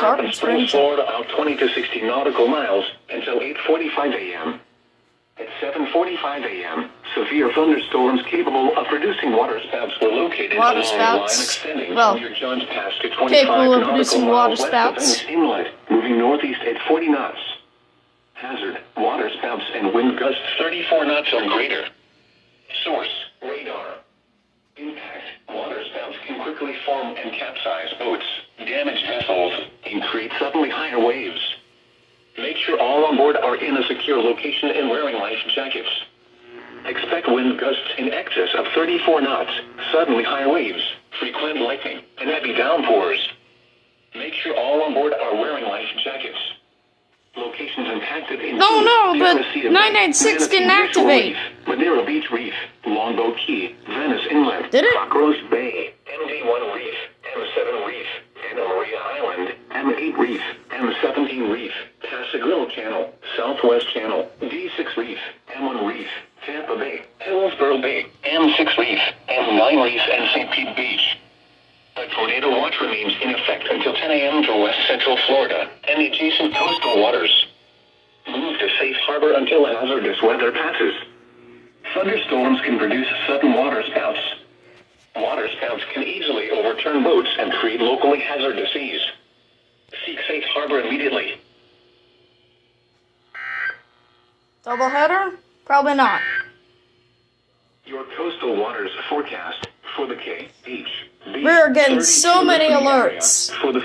Tarpon Springs, Florida, out 20 to 60 nautical miles until 8:45 a.m. At 7:45 a.m., severe thunderstorms capable of producing waterspouts were located along a line extending from your Johns Pass to 25 nautical miles west of Venice Inlet, moving northeast at 40 knots. Hazard: waterspouts and wind gusts 34 knots or greater. Source: radar. Impact: waterspouts can quickly form and capsize boats, damage vessels, and create suddenly higher waves. Make sure all on board are in a secure location and wearing life jackets. Expect wind gusts in excess of 34 knots, suddenly higher waves, frequent lightning, and heavy downpours. Make sure all on board are wearing life jackets. Locations impacted include but 996 didn't activate. Madeira Beach Reef, Longboat Key, Venice Inlet, Did it? Cockroach Bay, MD1 Reef, M7 Reef, Anna Maria Island, M8 Reef, M17 Reef, Passagrille Channel, Southwest Channel, D6 Reef, M1 Reef, Tampa Bay, Hillsborough Bay, M6 Reef, M9 Reef, and St. Pete Beach. A tornado watch remains in effect until 10 a.m. for west central Florida and the adjacent coastal waters. Move to safe harbor until hazardous weather passes. Thunderstorms can produce sudden waterspouts. Waterspouts can easily overturn boats and create locally hazardous seas. Seek safe harbor immediately. Doubleheader? Probably not. Your coastal waters forecast for the K, H, B, We're getting so many alerts. For the